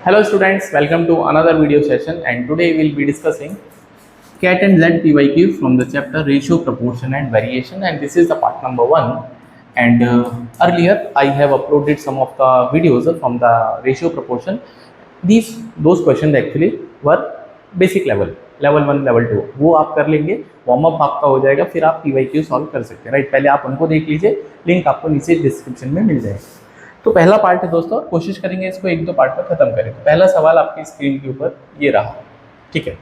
Hello students, welcome to another video session, and today we will be discussing cat and z PYQ from the chapter ratio, proportion and variation, and this is the part number 1. And earlier I have uploaded some of the videos from the ratio, proportion. Those questions actually were basic level 1, level 2, वो आप कर लेंगे, warm up आपका हो जाएगा, फिर आप PYQ solve कर सकते हैं, राइट। पहले आप उनको देख लीजिए, लिंक आपको नीचे डिस्क्रिप्शन में मिल जाएगा। तो पहला पार्ट है दोस्तों, कोशिश करेंगे इसको एक दो पार्ट में खत्म करें। पहला सवाल आपकी स्क्रीन के ऊपर ये रहा, ठीक है।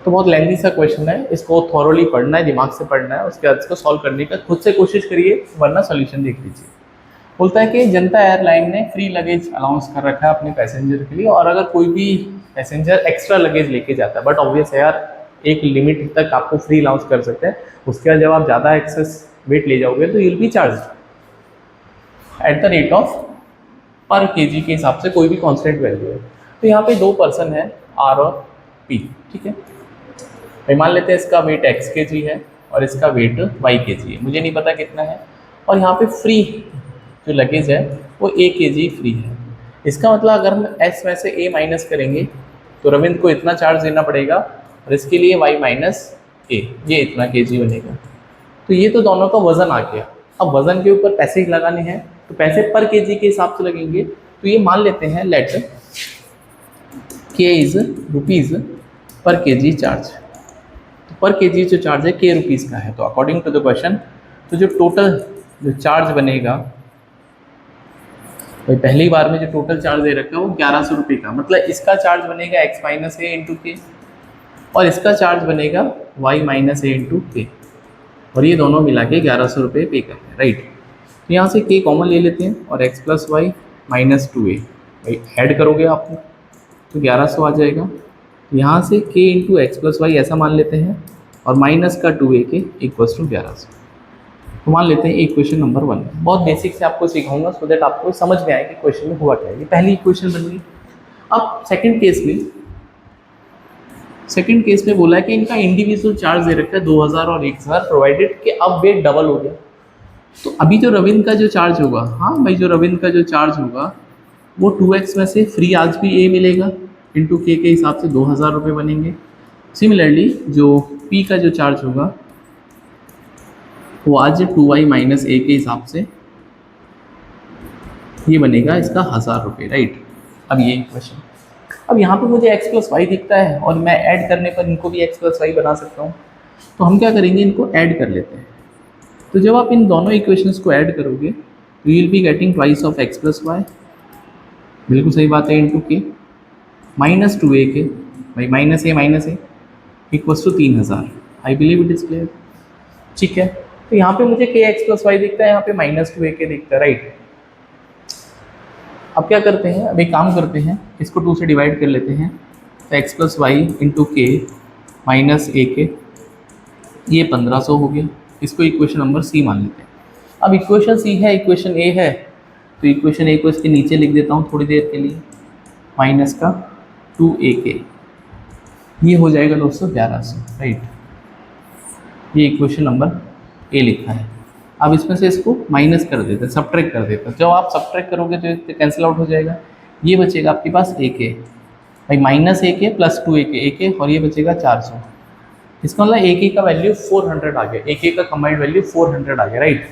तो बहुत लेंथी सा क्वेश्चन है, इसको थॉरोली पढ़ना है, दिमाग से पढ़ना है, उसके बाद इसको सॉल्व करने का खुद से कोशिश करिए, वरना सॉल्यूशन देख लीजिए। बोलता है कि जनता एयरलाइन ने फ्री लगेज अलाउंस कर रखा है अपने पैसेंजर के लिए, और अगर कोई भी पैसेंजर एक्स्ट्रा लगेज लेके जाता है, बट ऑब्वियस है यार, एक लिमिट तक आपको फ्री अलाउंस कर सकते हैं, उसके बाद जब आप ज़्यादा एक्सेस वेट ले जाओगे तो you will B charge at the rate of पर केजी के हिसाब से, कोई भी कांस्टेंट वैल्यू है। तो यहाँ पे दो पर्सन है, आर और पी, ठीक है। मान लेते हैं इसका वेट x kg है और इसका वेट y kg है, मुझे नहीं पता कितना है, और यहाँ पे फ्री जो लगेज है वो a kg फ्री है। इसका मतलब अगर हम s में से a माइनस करेंगे तो रविंद्र को इतना चार्ज देना पड़ेगा, और इसके लिए y माइनस a, ये इतना kg बनेगा। तो ये तो दोनों का वजन आ गया। अब वजन के ऊपर पैसे लगाने हैं, तो पैसे पर केजी के हिसाब से लगेंगे। तो ये मान लेते हैं लेट k इज रुपीज़ पर केजी चार्ज। तो पर केजी जो चार्ज है k रुपीज़ का है। तो अकॉर्डिंग टू द क्वेश्चन, तो जो टोटल जो चार्ज बनेगा, भाई पहली बार में जो टोटल चार्ज दे रखा है वो 1100 रुपये का, मतलब इसका चार्ज बनेगा x माइनस ए इंटू के, और इसका चार्ज बनेगा y माइनस ए इंटू के, और ये दोनों मिला के 1100 रुपये पे करते हैं, राइट। तो यहाँ से k कॉमन ले लेते हैं और x plus Y minus 2a, भाई ऐड करोगे आप तो 1100 आ जाएगा। यहाँ से k into x plus Y ऐसा मान लेते हैं, और माइनस का 2a के इक्वल्स टू 1100। तो मान लेते हैं इक्वेशन नंबर 1। बहुत बेसिक से आपको सिखाऊंगा सो दैट आपको समझ में आए कि क्वेश्चन में हुआ क्या है। ये पहली इक्वेशन बन गई। अब सेकंड केस में बोला है कि इनका इंडिविजुअल चार्ज दे रखा है 2000 और 1000, प्रोवाइडेड कि अब वेट डबल हो गया। तो अभी जो रविंद्र का जो चार्ज होगा, हाँ भाई, जो रविंद्र का जो चार्ज होगा वो 2x में से फ्री आज भी a मिलेगा, इंटू के हिसाब से 2000 रुपये बनेंगे। सिमिलरली जो p का जो चार्ज होगा वो आज 2y माइनस a के हिसाब से ये बनेगा इसका 1000 रुपये, राइट। अब ये क्वेश्चन, अब यहाँ पे मुझे x प्लस वाई दिखता है और मैं ऐड करने पर इनको भी x प्लस वाई बना सकता हूँ। तो हम क्या करेंगे, इनको ऐड कर लेते हैं। तो जब आप इन दोनों इक्वेशंस को ऐड करोगे तो you will be getting twice of x plus Y, बिल्कुल सही बात है, इंटू के माइनस 2a के, भाई minus A equals to 3000। I believe it is clear, ठीक है। तो यहाँ पे मुझे के एक्स प्लस वाई दिखता है, यहाँ पे माइनस 2a के दिखता है, राइट। अब क्या करते हैं, अब एक काम करते हैं, इसको 2 से डिवाइड कर लेते हैं। तो एक्स प्लस वाई इंटू के माइनस ए के, ये 1500 हो गया। इसको इक्वेशन नंबर सी मान लेते हैं। अब इक्वेशन सी है, इक्वेशन ए है, तो इक्वेशन ए को इसके नीचे लिख देता हूँ थोड़ी देर के लिए, माइनस का 2a के, ये हो जाएगा दोस्तों 1100, राइट। ये इक्वेशन नंबर ए लिखा है। अब इसमें से इसको माइनस कर देते हैं, सब्ट्रैक्ट कर देते हैं। जब आप सब्ट्रैक्ट करोगे तो इससे कैंसिल आउट हो जाएगा, ये बचेगा आपके पास a के, भाई माइनस a के प्लस 2a के, और ये बचेगा 400। इसका मतलब a के का वैल्यू 400 आ गया, a के का कंबाइंड वैल्यू 400 आ गया, राइट।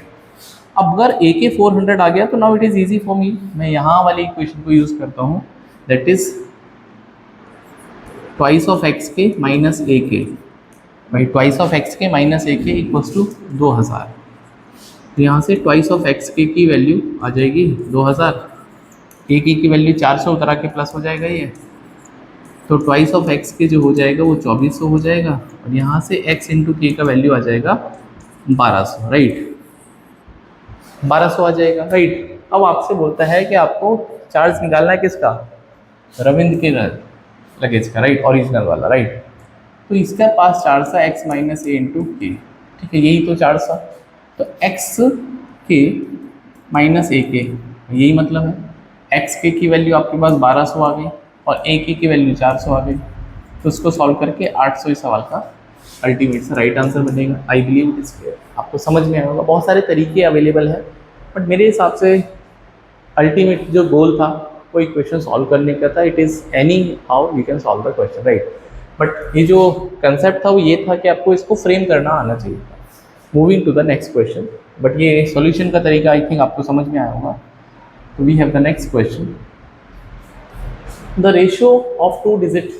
अब अगर a के 400 आ गया तो now it is easy for me, मैं यहाँ वाली इक्वेशन को यूज़ करता हूँ, that is twice of x के माइनस a के, भाई ट्वाइस ऑफ x के माइनस a के इक्वल्स टू 2000। तो यहाँ से ट्वाइस ऑफ x के की वैल्यू आ जाएगी 2000, a के की वैल्यू 400 उतरा के प्लस हो जाएगा ये, तो ट्वाइस ऑफ x के जो हो जाएगा वो 2400 हो जाएगा, और यहाँ से x इंटू के का वैल्यू आ जाएगा 1200, राइट। 1200 आ जाएगा, राइट। अब आपसे बोलता है कि आपको चार्ज निकालना है किसका, रविंद्र के लगेज का, राइट, ओरिजिनल वाला, राइट। तो इसका पास चार्ज था x माइनस ए इंटू के, ठीक है, यही तो चार्ज था। तो x के माइनस ए के, यही मतलब है, x के की वैल्यू आपके पास 1200 आ गई और a के की वैल्यू 400 आ गई। तो उसको सॉल्व करके 800 इस सवाल का अल्टीमेट सा राइट आंसर बनेगा। I believe it is clear, आपको समझ में आएगा। बहुत सारे तरीके अवेलेबल है, बट मेरे हिसाब से अल्टीमेट जो गोल था कोई क्वेश्चन सॉल्व करने का था, it is any how you can solve the question, right. But ये जो कंसेप्ट था वो ये था कि आपको इसको फ्रेम करना आना चाहिए था। Moving to the next question, but ये सॉल्यूशन का तरीका आई थिंक आपको समझ में आया होगा। तो we have the next question, the ratio of two digit,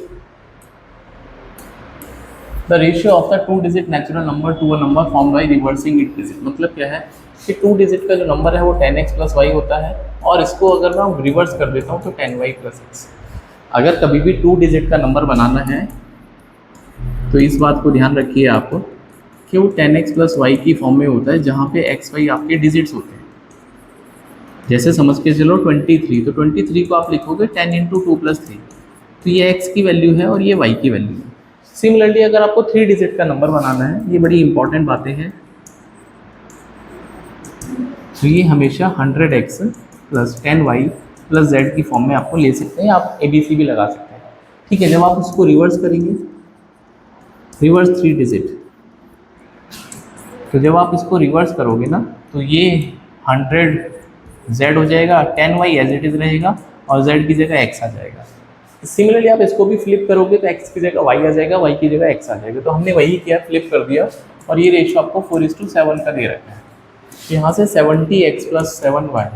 the ratio of the two digit natural number to a number form by reversing it digit. मतलब क्या है कि टू डिजिट का जो नंबर है वो 10x प्लस वाई होता है, और इसको अगर मैं रिवर्स कर देता हूँ तो 10y प्लस एक्स। अगर कभी भी टू डिजिट का नंबर बनाना है तो इस बात को ध्यान रखिए आप कि वो 10x प्लस वाई की फॉर्म में होता है, जहाँ पे x y आपके डिजिट्स होते हैं। जैसे समझ के चलो 23, तो 23 को आप लिखोगे 10 इंटू टू प्लस थ्री, तो ये x की वैल्यू है और ये y की वैल्यू है। सिमिलरली अगर आपको थ्री डिजिट का नंबर बनाना है, ये बड़ी इंपॉर्टेंट बातें हैं, तो ये हमेशा 100x plus 10y plus z की फॉर्म में आपको ले सकते हैं, आप ABC भी लगा सकते हैं। ठीक है, जब आप उसको रिवर्स करेंगे, रिवर्स थ्री डिजिट, तो जब आप इसको रिवर्स करोगे ना तो ये 100z हो जाएगा, 10y एज इट इज़ रहेगा और z की जगह x आ जाएगा। सिमिलरली आप इसको भी फ्लिप करोगे तो x की जगह y आ जाएगा, y की जगह x आ जाएगा। तो हमने वही किया, फ्लिप कर दिया, और ये रेशियो आपको 4:7 का दे रखा है। यहाँ से 70x plus 7y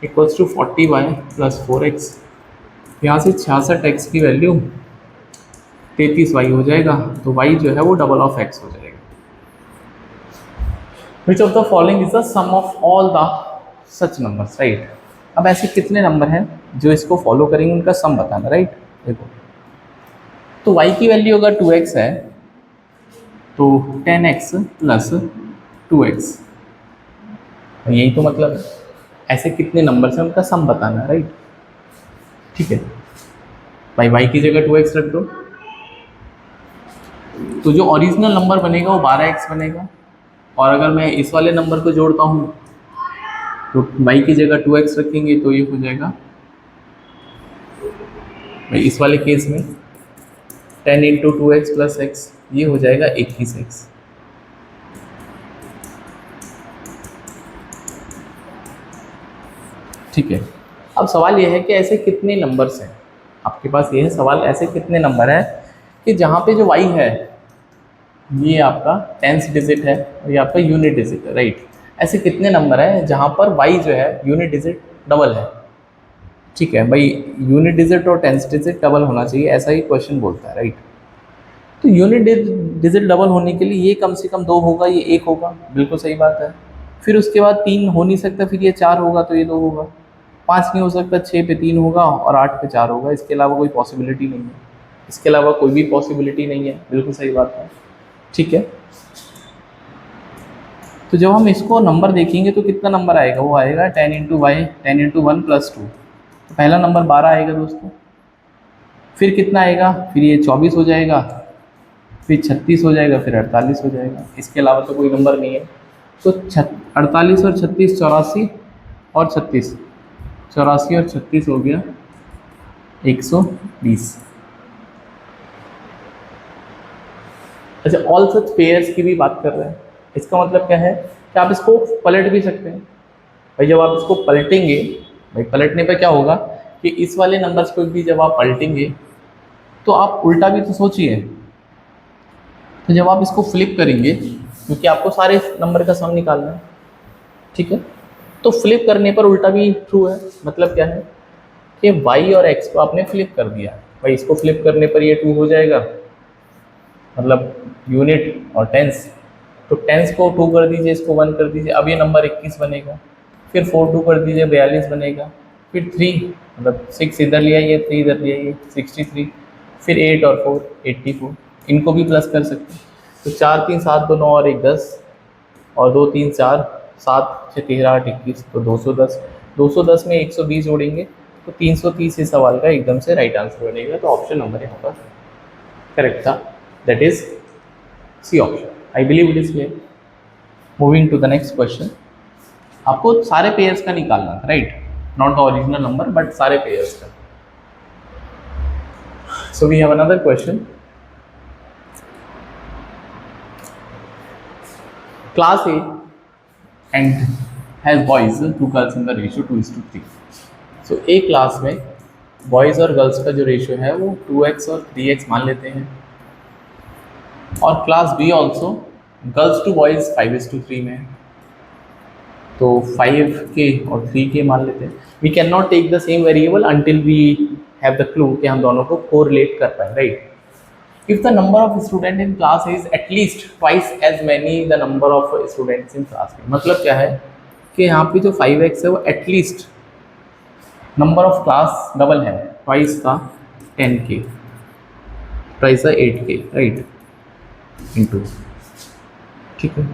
equals to 40y plus 4x, यहाँ से 66x की वैल्यू 33y हो जाएगा, तो y जो है वो डबल ऑफ x हो जाएगा। Which of the following is the sum of all the such numbers, right? अब ऐसे कितने नंबर हैं जो इसको फॉलो करेंगे, उनका सम बताना, राइट। देखो, तो y की वैल्यू अगर 2x है तो 10x प्लस 2x, यही तो मतलब है। ऐसे कितने नंबर हैं उनका सम बताना, राइट। ठीक है भाई, y की जगह 2x रख दो, तो जो ओरिजिनल नंबर बनेगा वो 12x बनेगा, और अगर मैं इस वाले नंबर को जोड़ता हूँ तो y की जगह 2x रखेंगे तो ये हो जाएगा भाई, इस वाले केस में 10 इंटू 2x प्लस एक्स, ये हो जाएगा 21x। ठीक है, अब सवाल ये है कि ऐसे कितने नंबर्स हैं आपके पास, ये है सवाल, ऐसे कितने नंबर है कि जहाँ पे जो y है ये आपका 10th डिजिट है और ये आपका यूनिट डिजिट है, राइट। ऐसे कितने नंबर है जहाँ पर y जो है यूनिट डिजिट डबल है। ठीक है भाई, यूनिट डिजिट और 10th डिजिट डबल होना चाहिए, ऐसा ही क्वेश्चन बोलता है, राइट। तो यूनिट डिजिट डबल होने के लिए ये कम से कम 2 होगा, ये 1 होगा, बिल्कुल सही बात है। फिर उसके बाद 3 हो नहीं सकता, फिर ये 4 होगा तो ये 2 होगा, 5 नहीं हो सकता, 6 पे 3 होगा और 8 पे 4 होगा। इसके अलावा कोई पॉसिबिलिटी नहीं है, इसके अलावा कोई भी पॉसिबिलिटी नहीं है, बिल्कुल सही बात है। ठीक है, तो जब हम इसको नंबर देखेंगे तो कितना नंबर आएगा, वो आएगा 10 इंटू वाई, 10 इंटू 1 प्लस 2, तो पहला नंबर 12 आएगा दोस्तों। फिर कितना आएगा, फिर ये 24 हो जाएगा, फिर 36 हो जाएगा, फिर 48 हो जाएगा। इसके अलावा तो कोई नंबर नहीं है। तो 48 और 36 84 और 36, 84 और 36 हो गया 120। अच्छा, ऑल सच पेयर्स की भी बात कर रहे हैं, इसका मतलब क्या है कि आप इसको पलट भी सकते हैं। भाई जब आप इसको पलटेंगे, भाई पलटने पर क्या होगा कि इस वाले नंबर्स को भी जब आप पलटेंगे तो आप उल्टा भी तो सोचिए। तो जब आप इसको फ्लिप करेंगे, क्योंकि आपको सारे नंबर का सम निकालना है, ठीक है, तो फ्लिप करने पर उल्टा भी ट्रू है। मतलब क्या है कि y और x को आपने फ्लिप कर दिया। भाई इसको फ्लिप करने पर ये 2 हो जाएगा, मतलब यूनिट और टेंस, तो टेंस को 2 कर दीजिए, इसको 1 कर दीजिए, अब ये नंबर 21 बनेगा। फिर 4 2 कर दीजिए, 42 बनेगा। फिर 3 मतलब 6 इधर ले आइए, 3 इधर ले आइए, 63। फिर 8 और 4 84, इनको भी प्लस कर सकते हैं। तो 4 3 7 2 9 और 1 10, और 2 3 4 7 6 13 8 21, तो 210। 210 में 120 जोड़ेंगे तो 330 इस सवाल का एकदम से राइट आंसर बनेगा। तो ऑप्शन नंबर यहाँ पर करेक्ट था, that is C option. I believe it is clear. Moving to the next question, आपको सारे पेयर्स का निकालना था, right, not the original number but सारे पेयर्स का। So we have another question. Class A and has boys, 2 girls in the ratio 2:3. तो एक class में बॉयज़ और गर्ल्स का जो रेशियो है वो 2x और 3x मान लेते हैं, और class B also girls to boys 5:3 में है, तो 5k और 3k मान लेते हैं। We can not take the same variable until we have the clue कि हम दोनों को कोरिलेट कर पाए, right. If the number of student in class is at least twice as many the number of students in class में, मतलब क्या है कि यहाँ पे जो 5x है वो at least number of class double है, ट्वाइस का 10k, ट्वाइस का 8k, राइट, इंटू, ठीक है,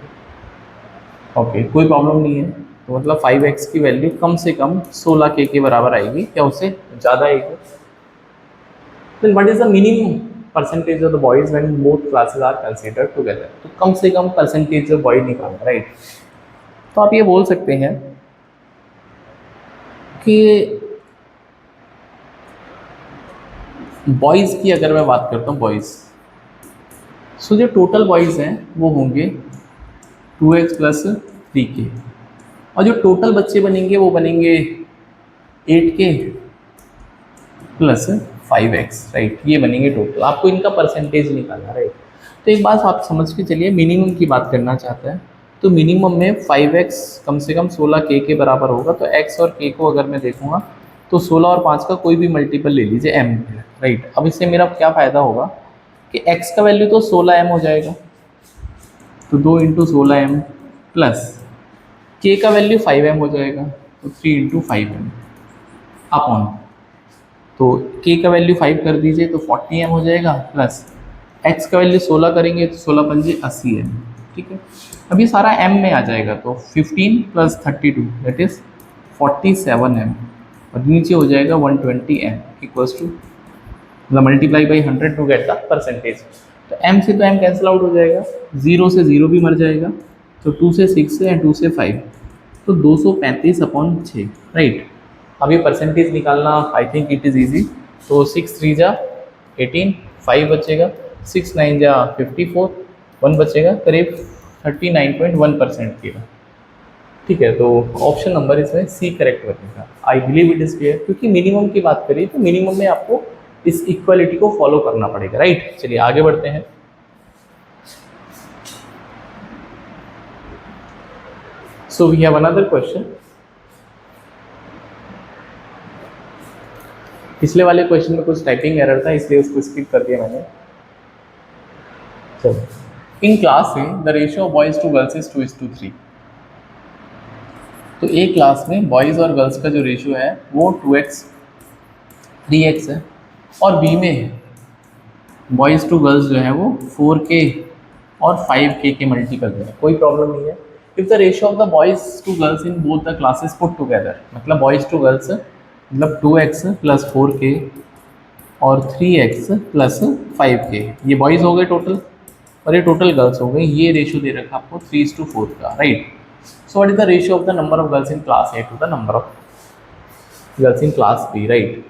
ओके, कोई प्रॉब्लम नहीं है। तो मतलब 5x की वैल्यू कम से कम 16k के बराबर आएगी, क्या उससे ज़्यादा आएगी। Then what is the minimum percentage of the boys when both classes are considered together, तो कम से कम परसेंटेज ऑफ बॉय निकालना, राइट। तो आप ये बोल सकते हैं कि बॉयज़ की अगर मैं बात करता हूँ, बॉयज़, सो जो टोटल बॉयज़ हैं वो होंगे 2x प्लस 3k, और जो टोटल बच्चे बनेंगे वो बनेंगे 8k प्लस 5x, राइट, ये बनेंगे टोटल। आपको इनका परसेंटेज निकालना, राइट। तो एक बात आप समझ के चलिए, मिनिमम की बात करना चाहता है तो मिनिमम में 5x कम से कम 16k के बराबर होगा, तो x और k को अगर मैं देखूँगा तो 16 और 5 का कोई भी मल्टीपल ले लीजिए m, राइट। अब इससे मेरा क्या फ़ायदा होगा कि x का वैल्यू तो 16m हो जाएगा, तो 2 × 16m प्लस k का वैल्यू 5m हो जाएगा, तो 3 × 5m अपॉन, तो k का वैल्यू 5 कर दीजिए तो 40m हो जाएगा, प्लस x का वैल्यू 16 करेंगे तो 16 पंजे 80m, ठीक है। अब ये सारा m में आ जाएगा, तो 15 + 32 दैट इज 47m, और नीचे हो जाएगा 120m इक्वल्स टू, मतलब multiply by 100 to get the percentage. तो m से तो m कैंसिल आउट हो जाएगा, 0 से 0 भी मर जाएगा, तो 2 से 6 एंड 2 से 5, तो 235/6, राइट। अब ये परसेंटेज निकालना I think it is easy. तो 6 3 जा 18, 5 बचेगा, 6 9 जा 54, 1 बचेगा, करीब 39.1% की, ठीक है। तो ऑप्शन नंबर इसमें सी करेक्ट बनेगा। I believe it is clear, क्योंकि मिनिमम की बात करिए तो मिनिमम में आपको इस इक्वालिटी को फॉलो करना पड़ेगा, राइट। चलिए आगे बढ़ते हैं। So we have another question. पिछले वाले क्वेश्चन में कुछ टाइपिंग एरर था, इसलिए उसको स्किप कर दिया मैंने। चलो, इन क्लास में the ratio of boys to girls is 2:3। तो एक क्लास में बॉयज़ और गर्ल्स का जो रेशियो है वो 2x 3x है, और बी में बॉयज़ टू गर्ल्स जो है वो 4k और 5k के मल्टीपल में है, कोई प्रॉब्लम नहीं है। If the ratio of the boys to girls in both the classes put together, मतलब बॉयज़ टू गर्ल्स मतलब 2x + 4k और 3x + 5k, ये बॉयज़ हो गए टोटल, और ये टोटल गर्ल्स हो गए। ये रेशियो दे रखा आपको 3:4 का, right. So what is the ratio of the number of girls in class A to the number of girls in class B, right.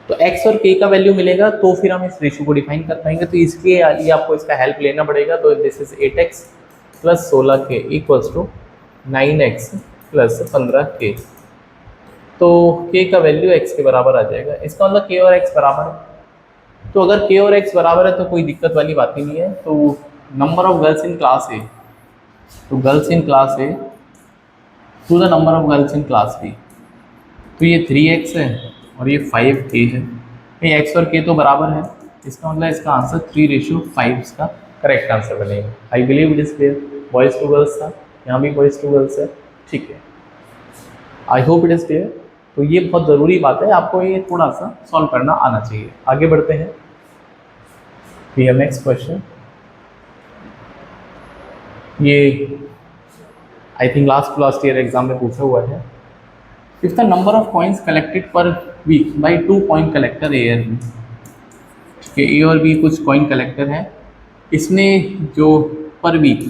तो x और k का वैल्यू मिलेगा तो फिर हम इस रेशियो को डिफाइन कर पाएंगे, तो इसके लिए आपको इसका हेल्प लेना पड़ेगा। तो this is 8x + 16k equals to 9x + 15k, तो k का वैल्यू x के बराबर आ जाएगा। इसका मतलब k और x बराबर है, तो अगर k और x बराबर है तो कोई दिक्कत वाली बात ही नहीं है। तो number of girls in class A, तो girls in class A to the number of girls in class B, तो ये 3x है और ये 5k है, ये x और k तो बराबर है, इसका मतलब इसका आंसर 3:5 इसका करेक्ट आंसर बनेगा। I believe it is clear. Boys to girls था, यहाँ भी बॉयज़ टू गर्ल्स है, ठीक है। I hope it is clear. तो ये बहुत ज़रूरी बात है, आपको ये थोड़ा सा सॉल्व करना आना चाहिए। आगे बढ़ते हैं। We have next question. ये I think last year exam में पूछा हुआ है। If the number of coins collected per week by 2 coin collector A और बी, ठीक है, ए और बी कुछ कॉइन कलेक्टर हैं, इसमें जो पर वीक,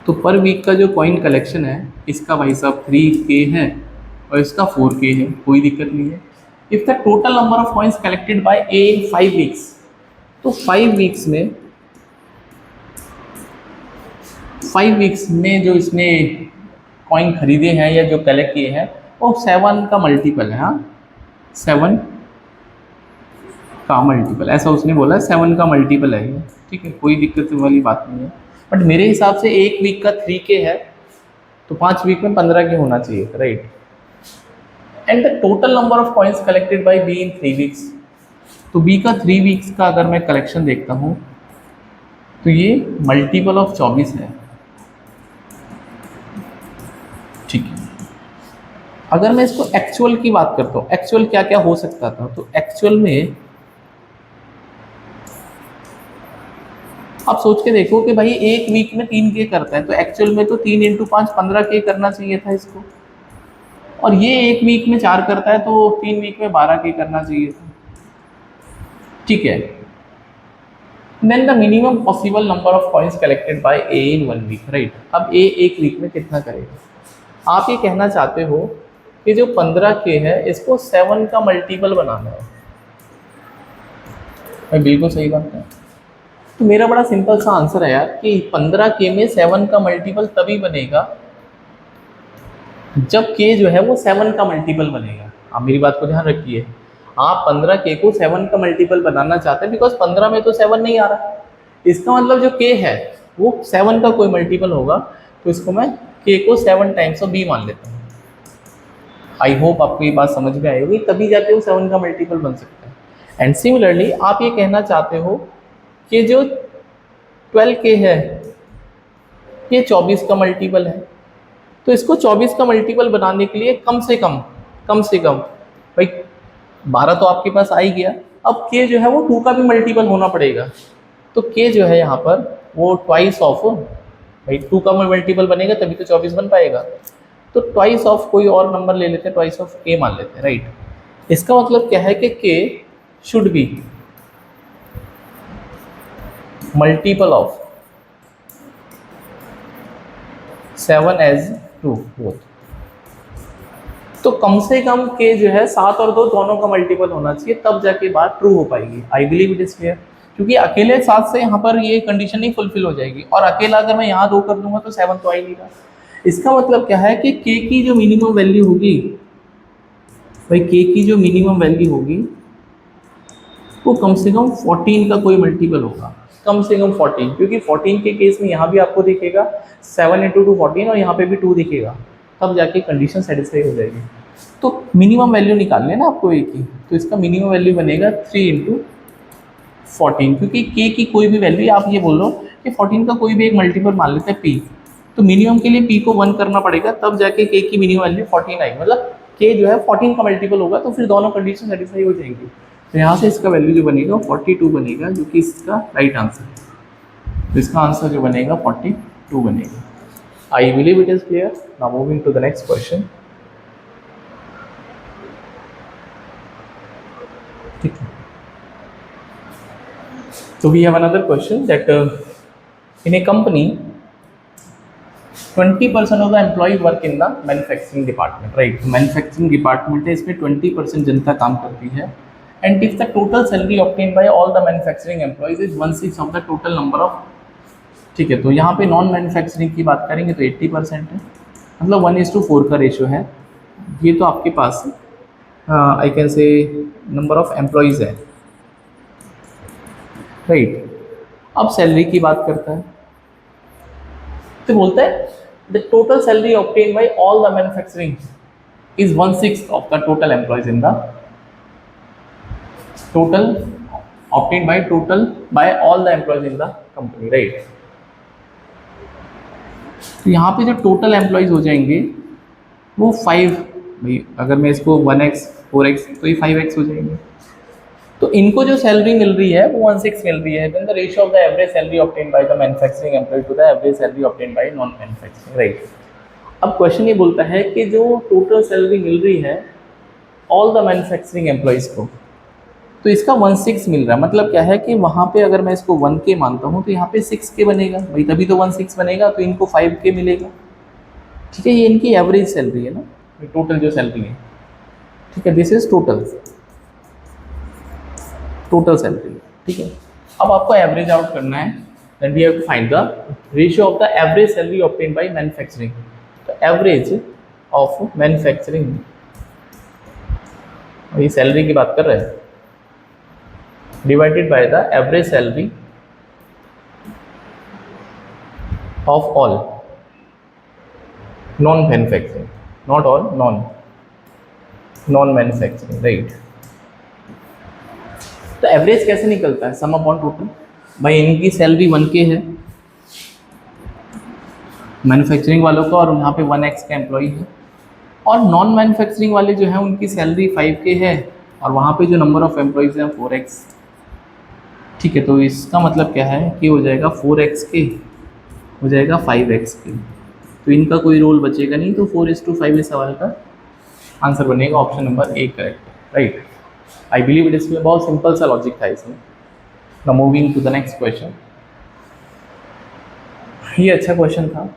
तो पर वीक का जो कॉइन कलेक्शन है इसका भाई साहब 3k है और इसका 4k है, कोई दिक्कत नहीं है। If the total number of coins collected by A in 5 weeks, तो 5 वीक्स में जो इसने कॉइन खरीदे हैं या जो कलेक्ट किए हैं वो 7 का मल्टीपल है, हाँ 7 का मल्टीपल, ऐसा उसने बोला 7 का मल्टीपल है ये, ठीक है, कोई दिक्कत वाली बात नहीं है। बट मेरे हिसाब से एक वीक का 3K है, तो 5 वीक में 15K होना चाहिए, right. And the total number of coins collected bye be in 3 weeks, तो बी का 3 वीक्स का अगर मैं कलेक्शन देखता हूँ तो ये मल्टीपल ऑफ 24 है, ठीक है। अगर मैं इसको एक्चुअल की बात करता हूँ, एक्चुअल क्या क्या हो सकता था, तो एक्चुअल में आप सोच के देखो कि भाई एक वीक में 3K करता है, तो एक्चुअल में तो 3 × 5 15K करना चाहिए था इसको, और ये एक वीक में 4 करता है तो 3 वीक में 12K करना चाहिए था, ठीक है। Then the minimum possible number of coins collected by A in 1 week, right. अब ए एक वीक में कितना करेगा, आप ये कहना चाहते हो कि जो 15K है इसको 7 का मल्टीपल बनाना है, मैं बिल्कुल सही बात है। तो मेरा बड़ा सिंपल सा आंसर है यार कि 15K में 7 का मल्टीपल तभी बनेगा जब K जो है वो 7 का मल्टीपल बनेगा। आप मेरी बात को ध्यान रखिए, आप 15K को 7 का मल्टीपल बनाना चाहते हैं, बिकॉज 15 में तो 7 नहीं आ रहा, इसका मतलब जो K है वो 7 का कोई मल्टीपल होगा, तो इसको मैं K को 7 टाइम्स ऑफ B मान लेता हूँ। आई होप आपको ये बात समझ में आई होगी, तभी जाके वो 7 का मल्टीपल बन सकता है। एंड सिमिलरली आप ये कहना चाहते हो कि जो 12K है ये 24 का मल्टीपल है, तो इसको 24 का मल्टीपल बनाने के लिए कम से कम भाई 12 तो आपके पास आ ही गया, अब K जो है वो 2 का भी मल्टीपल होना पड़ेगा, तो K जो है यहाँ पर वो ट्वाइस ऑफ, भाई 2 का मल्टीपल बनेगा तभी तो 24 बन पाएगा, तो ट्वाइस ऑफ कोई और नंबर ले लेते हैं, ट्वाइस ऑफ K मान लेते हैं, राइट। इसका मतलब क्या है कि K should be multiple of 7 as 2 both, तो कम से कम K जो है 7 और 2 दोनों का मल्टीपल होना चाहिए, तब जाके बात ट्रू हो पाएगी। आई बिलीव इट इज क्लियर, क्योंकि अकेले 7 से यहाँ पर ये कंडीशन नहीं फुलफिल हो जाएगी, और अकेला अगर मैं यहाँ 2 कर दूंगा तो 7 तो आ ही नहीं रहा। इसका मतलब क्या है कि K की जो मिनिमम वैल्यू होगी, भाई K की जो मिनिमम वैल्यू होगी वो कम से कम 14 का कोई मल्टीपल होगा, कम से कम 14, क्योंकि 14 के केस में यहाँ भी आपको दिखेगा 7 × 2 14 और यहाँ पे भी 2 दिखेगा, तब जाके कंडीशन सेटिस्फाई हो जाएगी। तो मिनिमम वैल्यू निकालनी है ना आपको A की, तो इसका मिनिमम वैल्यू बनेगा 3 × 14, क्योंकि K की कोई भी वैल्यू, आप ये बोल लो कि 14 का कोई भी एक मल्टीपल मान लेते हैं P, तो मिनिमम के लिए P को 1 करना पड़ेगा, तब जाके K की मिनिमम वैल्यू 14 आएगी, मतलब K जो है 14 का मल्टीपल होगा, तो फिर दोनों कंडीशन सेटिस्फाई हो जाएंगी। तो यहाँ से इसका वैल्यू जो बनेगा 42 बनेगा, जो कि इसका राइट आंसर है। तो इसका आंसर जो बनेगा 42 बनेगा। I believe it is clear. Now moving to the next question. ठीक है, so we have another question that in a company 20% of the employee work in the manufacturing department, right? Manufacturing department है, इसमें 20% जनता काम करती है, and if the total salary obtained by all the manufacturing employees is 1/6 of the total number of, ठीक है, तो यहाँ पे नॉन मैन्युफैक्चरिंग की बात करेंगे तो 80% है, मतलब 1:4 का रेशो है। ये तो आपके पास I can say number of employees है, राइट। अब सैलरी की बात करता है, तो बोलता है the total salary obtain by all the manufacturing is 1/6 of the total employees in the total obtain by all the employees in the company, right. तो यहाँ पे जो टोटल एम्प्लॉयज हो जाएंगे वो 5, भाई अगर मैं इसको 1x 4x तो ये 5x हो जाएंगे, तो इनको जो सैलरी मिल रही है वो 1/6 मिल रही है। Then the ratio of the average salary obtained by the manufacturing employ to the average salary obtained by non manufacturing, right. अब क्वेश्चन ये बोलता है कि जो टोटल सैलरी मिल रही है ऑल द मैन्युफैक्चरिंग एम्प्लॉयज को, तो इसका 1/6 मिल रहा है, मतलब क्या है कि वहाँ पे अगर मैं इसको 1K मानता हूँ तो यहाँ पे 6K बनेगा, भाई तभी तो 1/6 बनेगा, तो इनको 5K मिलेगा, ठीक है। ये इनकी एवरेज सैलरी है ना, टोटल जो सैलरी है, ठीक है, दिस इज टोटल सैलरी, ठीक है। अब आपको एवरेज आउट करना है, then we have to find the ratio of the average salary obtained by manufacturing. तो एवरेज ऑफ मैन्युफैक्चरिंग, ये सैलरी की बात कर रहे हैं, divided by the average salary of all non manufacturing, not all, non manufacturing, right. तो average कैसे निकलता है, सम अपॉन टोटल। भाई इनकी सैलरी 1K है मैन्युफैक्चरिंग वालों का, और यहाँ पे 1X का एम्प्लॉई है, और नॉन मैन्युफैक्चरिंग वाले जो है उनकी सैलरी 5K है, और वहाँ पे जो नंबर ऑफ एम्प्लॉइज हैं 4X। ठीक है, तो इसका मतलब क्या है कि हो जाएगा 4X के हो जाएगा 5X के, तो इनका कोई रोल बचेगा नहीं, तो 4:5 इस सवाल का आंसर बनेगा option number A correct, right. I believe it, इसमें बहुत सिंपल सा लॉजिक था इसमें। Now moving to the next question. ये अच्छा क्वेश्चन था,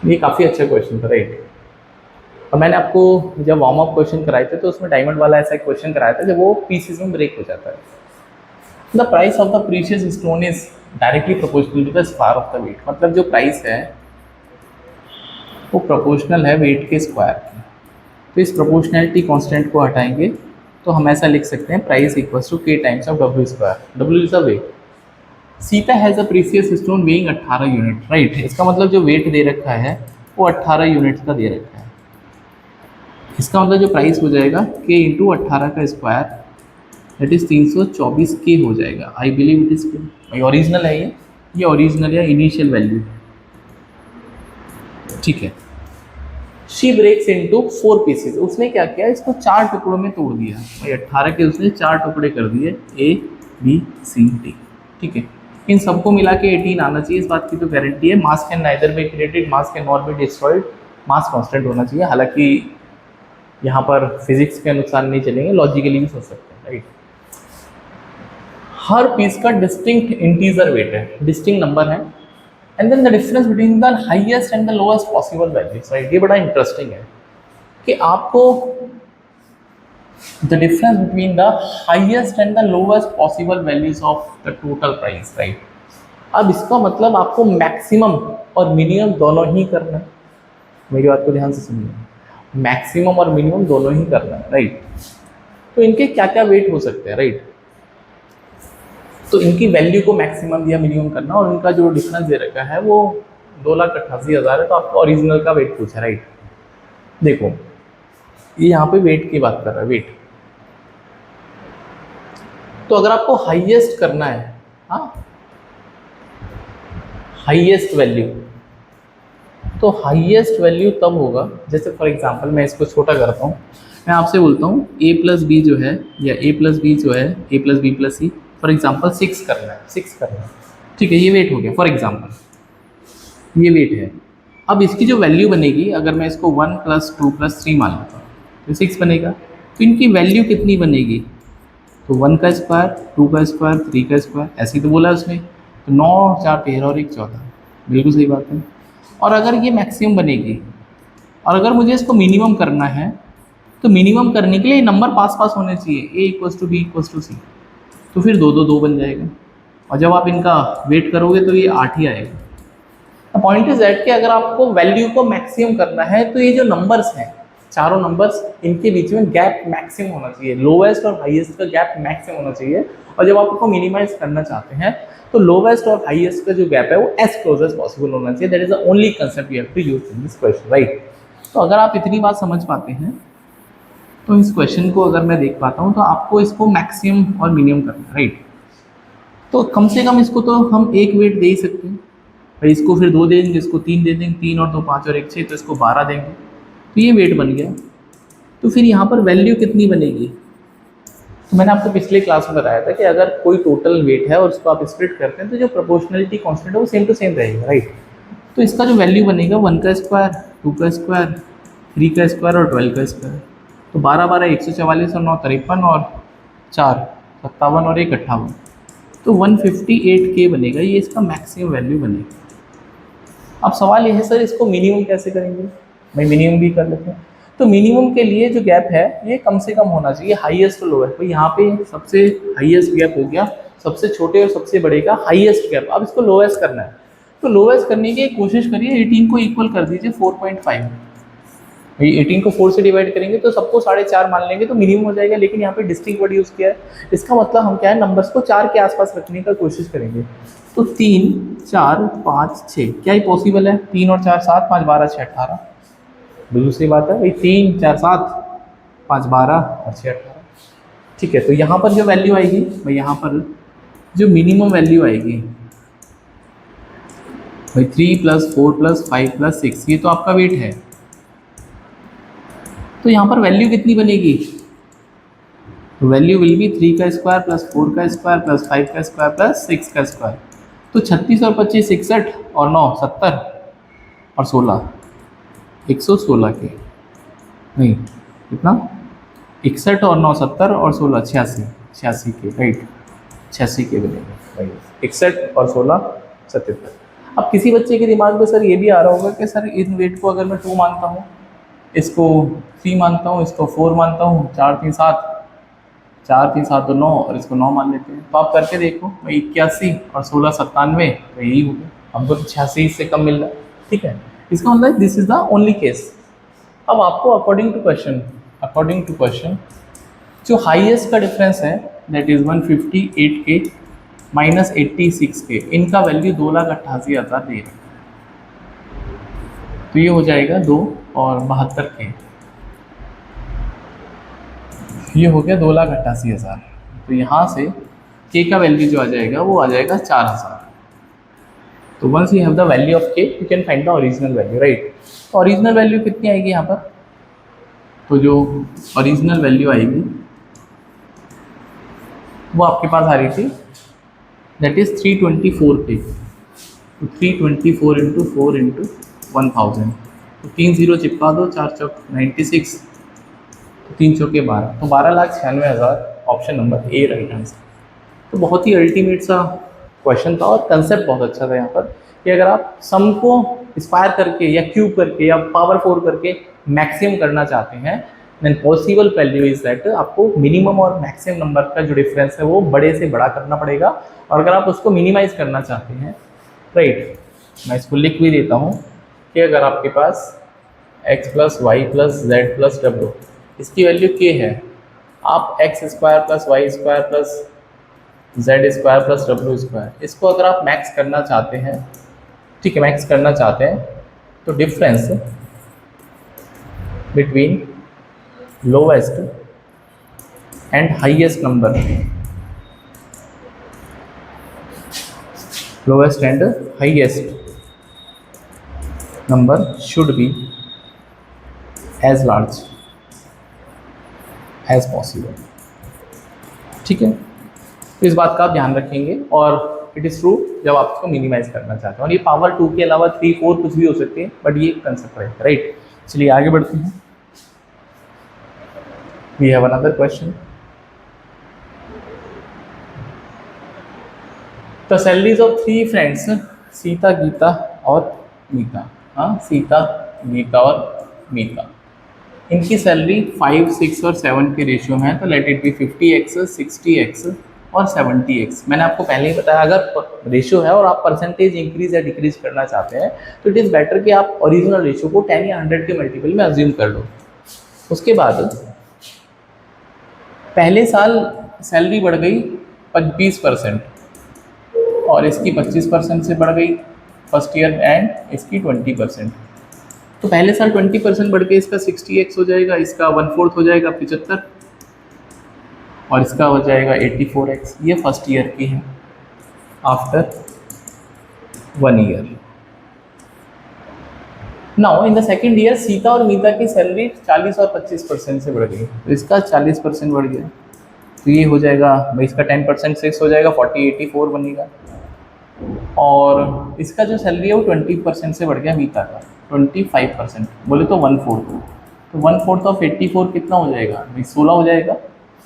ये काफ़ी अच्छा क्वेश्चन था, राइट। और मैंने आपको जब वार्म अप क्वेश्चन कराए थे तो उसमें डायमंड वाला ऐसा क्वेश्चन कराया था जब वो पीसेस में ब्रेक हो जाता है। The price of the precious stone is directly proportional to the square of the weight, मतलब जो प्राइस है वो प्रोपोर्शनल है वेट के स्क्वायर की। तो इस प्रोपोर्शनैलिटी कांस्टेंट को हटाएंगे तो हम ऐसा लिख सकते हैं price equals to K times of W square. W is the weight. Sita has a precious stone weighing 18 unit, right. इसका मतलब जो वेट दे रखा है वो 18 यूनिट का दे रखा है। इसका मतलब जो प्राइस हो जाएगा K इंटू 18 का स्क्वायर, दैट इज 324K हो जाएगा। आई बिलीव इट इज ओरिजिनल है, ये ओरिजिनल या इनिशियल वैल्यू है, ठीक है। शी ब्रेक्स इनटू 4 पीसेस, उसने क्या किया, इसको 4 टुकड़ों में तोड़ दिया। भाई 18 के उसने 4 टुकड़े कर दिए, A B C D, ठीक है। इन सबको मिला के 18 आना चाहिए, इस बात की तो गारंटी है। मास can neither be created, mass can not be destroyed, mass constant होना चाहिए। हालांकि यहाँ पर फिजिक्स के अनुसार नहीं चलेंगे, लॉजिकली भी सोच सकते हैं, राइट। हर पीस का डिस्टिंक्ट इंटीजर वेट है, डिस्टिंक्ट नंबर है, and then the difference between the highest and the lowest possible values, right. ये बड़ा इंटरेस्टिंग है कि आपको the difference between the highest and the lowest possible values of the total price, right. अब इसका मतलब आपको मैक्सिमम और मिनिमम दोनों ही करना है। मेरी बात को ध्यान से सुनिए, मैक्सिमम और मिनिमम दोनों ही करना है, राइट। तो इनके क्या क्या वेट हो सकते हैं, राइट। तो इनकी वैल्यू को मैक्सिमम या मिनिमम करना, और इनका जो डिफरेंस दे रखा है वो 2,88,000 है, तो आपको ओरिजिनल का वेट पूछा, राइट। देखो ये यहाँ पे वेट की बात कर रहा है, वेट। तो अगर आपको हाईएस्ट करना है, हाँ हाईएस्ट वैल्यू, तो हाईएस्ट वैल्यू तब होगा, जैसे फॉर एग्जांपल मैं इसको छोटा करता हूँ, मैं आपसे बोलता हूँ A प्लस बी जो है, या A प्लस बी जो है, A plus B plus C, for example 6 करना है, 6 करना है, ठीक है। ये वेट हो गया, फॉर एग्जांपल ये वेट है। अब इसकी जो वैल्यू बनेगी, अगर मैं इसको 1 + 2 + 3 मान लेता हूँ तो 6 बनेगा। तो इनकी वैल्यू कितनी बनेगी, तो 1 का स्क्वायर, 2 का स्क्वायर, 3 का स्क्वायर, ऐसे ही तो बोला उसमें। तो 9 और 4 13 और 1 14, बिल्कुल सही बात है। और अगर ये मैक्सिमम बनेगी, और अगर मुझे इसको मिनिमम करना है, तो मिनिमम करने के लिए नंबर पास होने चाहिए, A = B = C, तो फिर 2 2 2 बन जाएगा। और जब आप इनका वेट करोगे तो ये 8 ही आएगा। द पॉइंट इज दैट कि अगर आपको वैल्यू को मैक्सिमम करना है तो ये जो नंबर्स हैं, चारों नंबर्स, इनके बीच में गैप मैक्सिमम होना चाहिए, लोवेस्ट और हाईएस्ट का गैप मैक्सिमम होना चाहिए। और जब आप उसको मिनिमाइज करना चाहते हैं तो लोवेस्ट और हाईएस्ट का जो गैप है वो एज क्लोज एज पॉसिबल होना चाहिए। That is the only concept you have to use in this question, right. तो अगर आप इतनी बात समझ पाते हैं तो इस क्वेश्चन को अगर मैं देख पाता हूँ तो आपको इसको मैक्सिमम और मिनिमम करना है, राइट। तो कम से कम इसको तो हम एक वेट दे ही सकते हैं भाई, इसको फिर 2 दे देंगे, इसको 3 दे देंगे, 3 और 2 5 और 1 6, तो इसको 12 देंगे, तो ये वेट बन गया। तो फिर यहाँ पर वैल्यू कितनी बनेगी, तो मैंने आपको पिछले क्लास में बताया था कि अगर कोई टोटल वेट है और उसको आप स्प्लिट करते हैं तो जो प्रोपोर्शनलिटी कांस्टेंट है वो सेम टू सेम रहेगा, राइट। तो इसका जो वैल्यू बनेगा 1 का स्क्वायर, 2 का स्क्वायर, 3 का स्क्वायर और 12 का स्क्वायर, तो 12 12 144 और 9 53 और 4 57 और 1 58, तो 158K बनेगा। ये इसका मैक्सिमम वैल्यू बनेगा। अब सवाल ये है सर इसको मिनिमम कैसे करेंगे, भाई मिनिमम भी कर लेते हैं। तो मिनिमम के लिए जो गैप है ये कम से कम होना चाहिए हाईएस्ट और लोएस्ट। भाई यहाँ पे सबसे हाईएस्ट गैप हो गया, सबसे छोटे और सबसे बड़े का हाईएस्ट गैप। अब इसको लोएस्ट करना है, तो लोवेस्ट करने की कोशिश करिए, 18 को इक्वल कर दीजिए 4.5। 18 को 4 से डिवाइड करेंगे तो सबको 4.5 मान लेंगे तो मिनिमम हो जाएगा, लेकिन यहाँ पे डिस्टिंक्ट वर्ड यूज़ किया है, इसका मतलब हम क्या है नंबर्स को 4 के आसपास रखने का कोशिश करेंगे। तो 3, 4, 5, 6 क्या ही पॉसिबल है? 3 और 4 7, 5 12 6 18। दूसरी बात है भाई 3 4 7 5 12 और 6 18। ठीक है, तो यहाँ पर जो वैल्यू आएगी भाई, यहाँ पर जो मिनिमम वैल्यू आएगी भाई 3 + 4 + 5 + 6, ये तो आपका वेट है। तो यहाँ पर वैल्यू कितनी बनेगी? वैल्यू विल बी 3 का स्क्वायर + 4 का स्क्वायर + 5 का स्क्वायर + 6 का स्क्वायर। तो 36 और 25 61 और 9 70 और 16 116 के, नहीं कितना, 61 और 9 70 और 16 86 के, राइट, 86 के बनेंगे भाई, 61 और 16 77। अब किसी बच्चे के दिमाग में सर ये भी आ रहा होगा कि सर इन वेट को अगर मैं 2 मानता हूँ, इसको 3 मानता हूँ, इसको 4 मानता हूँ, 4 3 7 तो 9 और इसको 9 मान लेते हैं, तो आप करके देखो भाई 81 और 16 97, तो यही हो गया। हमको तो 86 से कम मिल रहा है, ठीक है, इसका मतलब this is the only case. अब आपको अकॉर्डिंग टू क्वेश्चन जो हाईएस्ट का डिफरेंस है दैट इज 158 के माइनस 86 के, इनका वैल्यू 2,88,000 दे रहा है, तो ये हो जाएगा 2 और 72 के, ये हो गया 2,88,000। तो यहाँ से के का वैल्यू जो आ जाएगा वो आ जाएगा 4,000। तो once you have the value of K you can find the original value, right. तो ओरिजिनल वैल्यू कितनी आएगी यहाँ पर? तो जो ओरिजिनल वैल्यू आएगी वो आपके पास आ रही थी दैट इज 324 के। तो 324 × 4 × 1000, तो 3 0 चिपका दो, 4 चौक 96, 3 चौके 12, तो 12,96,000 ऑप्शन नंबर ए राइट आंसर। तो बहुत ही अल्टीमेट सा क्वेश्चन था और कंसेप्ट बहुत अच्छा था यहाँ पर कि अगर आप सम को स्क्वायर करके या क्यूब करके या पावर 4 करके मैक्सिमम करना चाहते हैं then possible value is that आपको मिनिमम और मैक्सिमम नंबर का जो डिफरेंस है वो बड़े से बड़ा करना पड़ेगा, और अगर आप उसको मिनिमाइज करना चाहते हैं, राइट, मैं इसको लिख भी देता हूँ कि अगर आपके पास x + y + z + w इसकी वैल्यू k है, आप x² + y² + z² + w², इसको अगर आप मैक्स करना चाहते हैं, ठीक है, मैक्स करना चाहते हैं, तो difference between lowest and highest number, lowest and highest number should be as large as possible, ठीक है। तो इस बात का आप ध्यान रखेंगे, और इट इज़ ट्रू जब आप इसको मिनिमाइज करना चाहते हैं, और ये पावर 2 के अलावा 3 4 कुछ भी हो सकते हैं, बट ये कंसेप्ट रहेगा, राइट। चलिए आगे बढ़ते हैं। We have another question. The salaries of 3 friends Sita, Gita और मीता, हाँ, सीता, गीता और मीता, इनकी सैलरी 5 6 और 7 के रेशियो में है, तो let it be 50x 60x और 70x। मैंने आपको पहले ही बताया अगर रेशियो है और आप परसेंटेज इंक्रीज या डिक्रीज करना चाहते हैं तो इट इज़ बेटर कि आप ओरिजिनल रेशियो को 10 या 100 के मल्टीपल में अज्यूम कर लो। उसके बाद पहले साल सैलरी बढ़ गई 20% और इसकी 25% से बढ़ गई फर्स्ट ईयर, एंड इसकी 20%। तो पहले साल 20% बढ़ के इसका 60x हो जाएगा, इसका 1/4 हो जाएगा 75, और इसका हो जाएगा 84x। ये फर्स्ट ईयर की है after 1 year. Now in the second year Sita और मीता की सैलरी 40 और 25% से बढ़ गई, तो इसका 40% बढ़ गया, तो ये हो जाएगा भाई, इसका 10% 6 हो जाएगा, 40 84 बनेगा। और इसका जो सैलरी है वो 20% से बढ़ गया, मीता का 25%, बोले तो 1/4, तो 1/4 ऑफ 84 कितना हो जाएगा भाई, 16 हो जाएगा,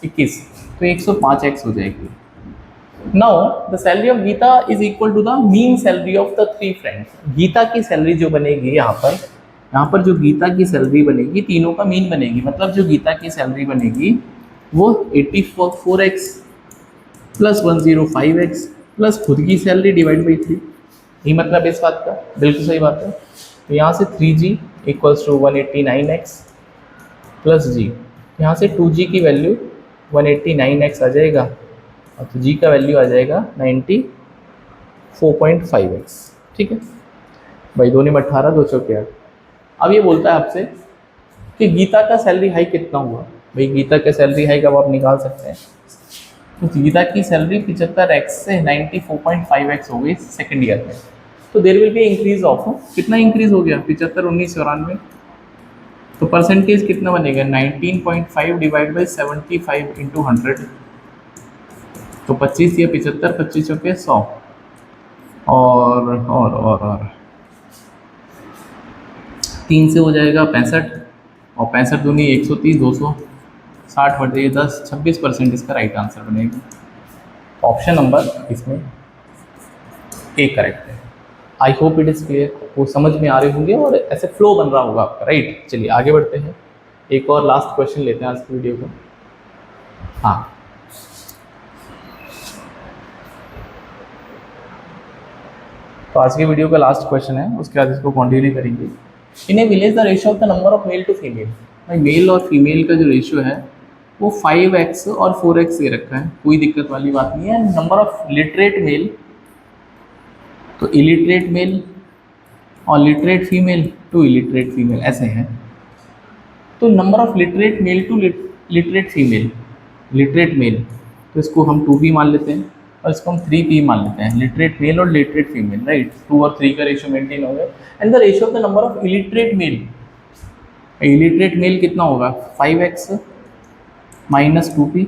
21, तो 105x हो जाएगी। Now the salary of Gita is equal to the mean salary of the 3 friends. Gita की सैलरी जो बनेगी यहाँ पर जो गीता की सैलरी बनेगी तीनों का मीन बनेगी, मतलब जो गीता की सैलरी बनेगी वो 84x + 105x प्लस खुद की सैलरी डिवाइड बाई 3, ये मतलब इस बात का, बिल्कुल सही बात है। तो यहाँ से 3G equals to 189x plus जी, यहाँ से 2G की वैल्यू 189x आ जाएगा और तो G का वैल्यू आ जाएगा 94.5x। ठीक है भाई, दोनों में 18, 2 चौके 8। अब ये बोलता है आपसे कि गीता का सैलरी हाइक कितना हुआ। भाई गीता का सैलरी हाइक अब आप निकाल सकते हैं। तो गीता की सैलरी 75x से 94.5x हो गई सेकेंड ईयर में। तो there will be increase of, कितना इंक्रीज हो गया 75, 19, 94। तो परसेंटेज कितना बनेगा 19.5 डिवाइड बाई 75 इंटू 100। तो 25 या 75, 25 चौके 100 और 3 से हो जाएगा 65 और 65 दूनी 130, 260 बढ़ जाइए 10, 26% इसका राइट आंसर बनेगा। ऑप्शन नंबर इसमें ए करेक्ट है। I hope it is clear, वो समझ में आ रहे होंगे और ऐसे फ्लो बन रहा होगा आपका, राइट। चलिए आगे बढ़ते हैं, एक और लास्ट क्वेश्चन लेते हैं आज की वीडियो को। हाँ, तो आज की वीडियो का लास्ट क्वेश्चन है, उसके बाद इसको कंटिन्यू करेंगे। In a village the ratio of the number of male to female. भाई मेल और फीमेल का जो रेशियो है वो 5x और 4x दे रखा है, कोई दिक्कत वाली बात नहीं है। नंबर ऑफ लिटरेट मेल, तो इलिटरेट मेल और literate female to illiterate female ऐसे हैं। तो number of literate male to literate female, literate male तो इसको हम 2p मान लेते हैं और इसको हम 3p मान लेते हैं, लिटरेट मेल और लिटरेट फीमेल, राइट। 2 और 3 का रेशियो मेंटेन हो गया। And the ratio of the number of illiterate male, illiterate male कितना होगा 5x माइनस 2p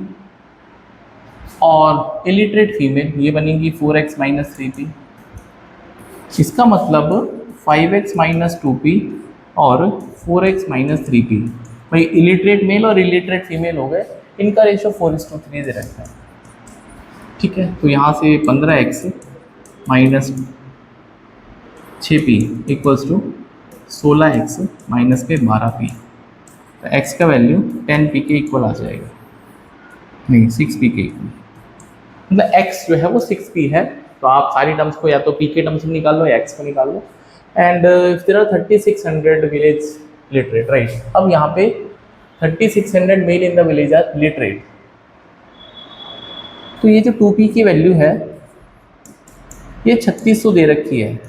और इलिटरेट फीमेल ये बनेगी 4x माइनस 3p। इसका मतलब 5x माइनस 2p और 4x माइनस 3p। भाई इलिटरेट मेल और इलिटरेट फीमेल हो गए, इनका रेशियो 4:3 दे रखा है। ठीक है, तो यहाँ से 15x minus 6p equals to 16x minus के 12p। तो x का वैल्यू 10p के इक्वल आ जाएगा, नहीं 6p के इक्वल। मतलब x जो है वो 6p है। तो आप सारी टर्म्स को या तो p के टर्म्स में निकाल लो या x को निकाल लो। And if there are 3600 village literate, right. अब यहाँ पे 3600 male in the village are literate. तो ये जो 2p की वैल्यू है ये 3600 दे रखी है,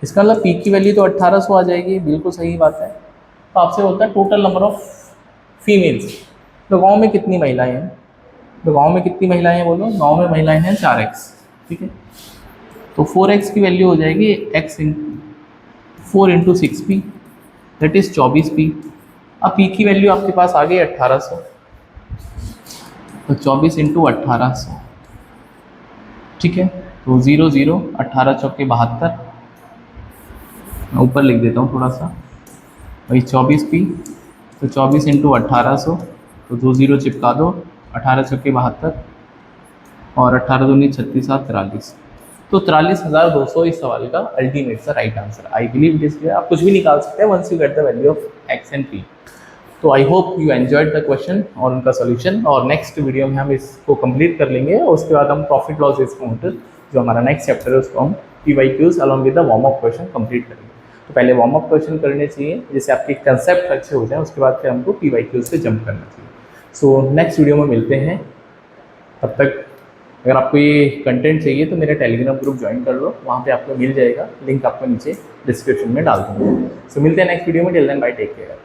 इसका मतलब p की वैल्यू तो 1800 आ जाएगी, बिल्कुल सही बात है। तो आपसे बोलता है टोटल नंबर ऑफ फीमेल्स। तो गांव में कितनी महिलाएं हैं, तो गांव में कितनी महिलाएं हैं बोलो। गांव में महिलाएं हैं 4x, ठीक है। तो 4x की वैल्यू हो जाएगी x 4 into 6p that is 24p। अब p की वैल्यू आपके पास आ गई 1800, तो 24 इंटू 1800, ठीक है। तो 0 0 18 चौके 72, मैं ऊपर लिख देता हूँ थोड़ा सा, वही 24p। तो 24 इंटू 1800, तो 2 0 चिपका दो, 18 चौके 72 और 18 दूनी 36 7 43। तो 43,200 इस सवाल का अल्टीमेट सा right answer. I believe it is clear. आप कुछ भी निकाल सकते हैं once you get the value of X and P. तो I hope you enjoyed the question और उनका सोल्यूशन। और नेक्स्ट वीडियो में हम इसको कंप्लीट कर लेंगे और उसके बाद हम प्रॉफिट लॉस डिस्काउंट जो हमारा नेक्स्ट चैप्टर है उसको हम PYQs along with the warm up question complete करेंगे। तो पहले वार्म अप क्वेश्चन करने चाहिए जिससे आपके कंसेप्ट अच्छे हो जाए, उसके बाद फिर हमको PYQs पे जंप करना चाहिए। सो नेक्स्ट वीडियो में मिलते हैं, तब तक अगर आपको ये कंटेंट चाहिए तो मेरा टेलीग्राम ग्रुप ज्वाइन कर लो, वहाँ पे आपको मिल जाएगा, लिंक आपको नीचे डिस्क्रिप्शन में डाल दूँगा। सो मिलते हैं नेक्स्ट वीडियो में, till then bye, take care.